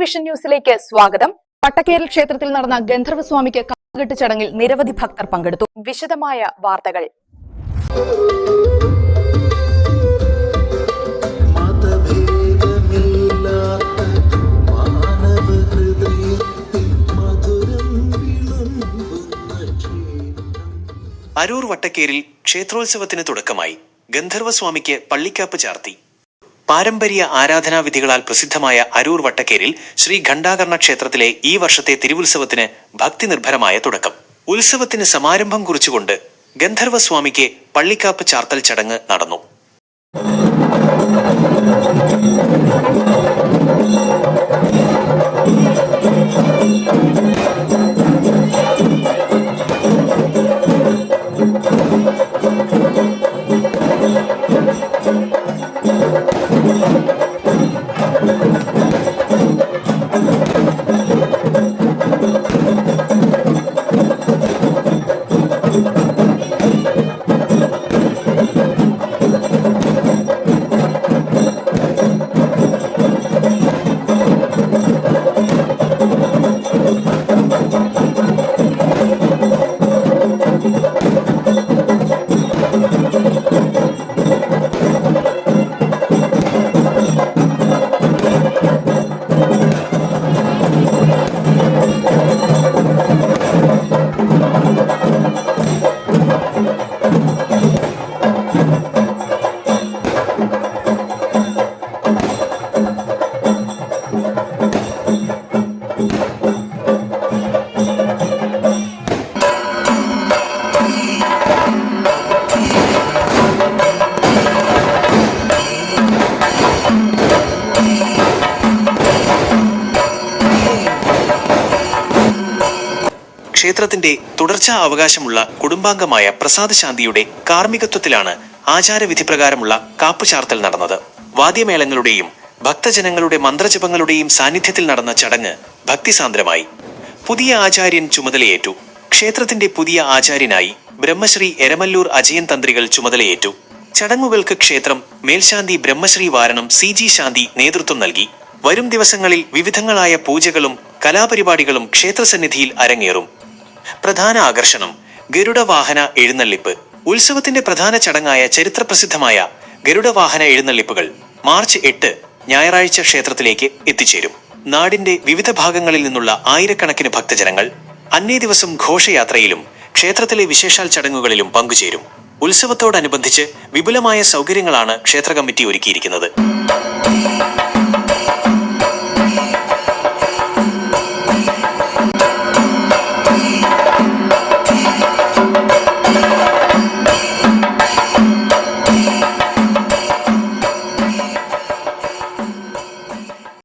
Vision ന്യൂസിലേക്ക് സ്വാഗതം. പട്ടക്കേരൽ ക്ഷേത്രത്തിൽ നടന്ന ഗന്ധർവസ്വാമിക്ക് കാലുകെട്ട് ചടങ്ങിൽ നിരവധി ഭക്തർ പങ്കെടുത്തു. വിശദമായ വാർത്തകൾ. അരൂർ വട്ടക്കേരിൽ ക്ഷേത്രോത്സവത്തിന് തുടക്കമായി. ഗന്ധർവസ്വാമിക്ക് പള്ളിക്കാപ്പ് ചാർത്തി. പാരമ്പര്യ ആരാധനാവിധികളാൽ പ്രസിദ്ധമായ അരൂർ വട്ടക്കേരിൽ ശ്രീ ഘണ്ടാകർണ ക്ഷേത്രത്തിലെ ഈ വർഷത്തെ തിരുവുത്സവത്തിന് ഭക്തിനിർഭരമായ തുടക്കം. ഉത്സവത്തിന് സമാരംഭം കുറിച്ചുകൊണ്ട് ഗന്ധർവസ്വാമിക്ക് പള്ളിക്കാപ്പ് ചാർത്തൽ ചടങ്ങ് നടന്നു. ക്ഷേത്രത്തിന്റെ തുടർച്ചാ അവകാശമുള്ള കുടുംബാംഗമായ പ്രസാദ് ശാന്തിയുടെ കാർമ്മികത്വത്തിലാണ് ആചാരവിധി പ്രകാരമുള്ള കാപ്പുചാർത്തൽ നടന്നത്. വാദ്യമേളങ്ങളുടെയും ഭക്തജനങ്ങളുടെ മന്ത്രജപങ്ങളുടെയും സാന്നിധ്യത്തിൽ നടന്ന ചടങ്ങ് ഭക്തിസാന്ദ്രമായി. പുതിയ ആചാര്യൻ ചുമതലയേറ്റു. ക്ഷേത്രത്തിന്റെ പുതിയ ആചാര്യനായി ബ്രഹ്മശ്രീ എരമല്ലൂർ അജയൻ തന്ത്രികൾ ചുമതലയേറ്റു. ചടങ്ങുകൾക്ക് ക്ഷേത്രം മേൽശാന്തി ബ്രഹ്മശ്രീ വാരണം CG ശാന്തി നേതൃത്വം നൽകി. വരും ദിവസങ്ങളിൽ വിവിധങ്ങളായ പൂജകളും കലാപരിപാടികളും ക്ഷേത്രസന്നിധിയിൽ അരങ്ങേറും. പ്രധാന ആകർഷണം ഗരുഡവാഹന എഴുന്നള്ളിപ്പ്. ഉത്സവത്തിന്റെ പ്രധാന ചടങ്ങായ ചരിത്രപ്രസിദ്ധമായ ഗരുഡവാഹന എഴുന്നള്ളിപ്പുകൾ മാർച്ച് 8 ഞായറാഴ്ച ക്ഷേത്രത്തിലേക്ക് എത്തിച്ചേരും. നാടിന്റെ വിവിധ ഭാഗങ്ങളിൽ നിന്നുള്ള ആയിരക്കണക്കിന് ഭക്തജനങ്ങൾ അന്നേ ദിവസം ഘോഷയാത്രയിലും ക്ഷേത്രത്തിലെ വിശേഷാൽ ചടങ്ങുകളിലും പങ്കുചേരും. ഉത്സവത്തോടനുബന്ധിച്ച് വിപുലമായ സൗകര്യങ്ങളാണ് ക്ഷേത്ര കമ്മിറ്റി ഒരുക്കിയിരിക്കുന്നത്.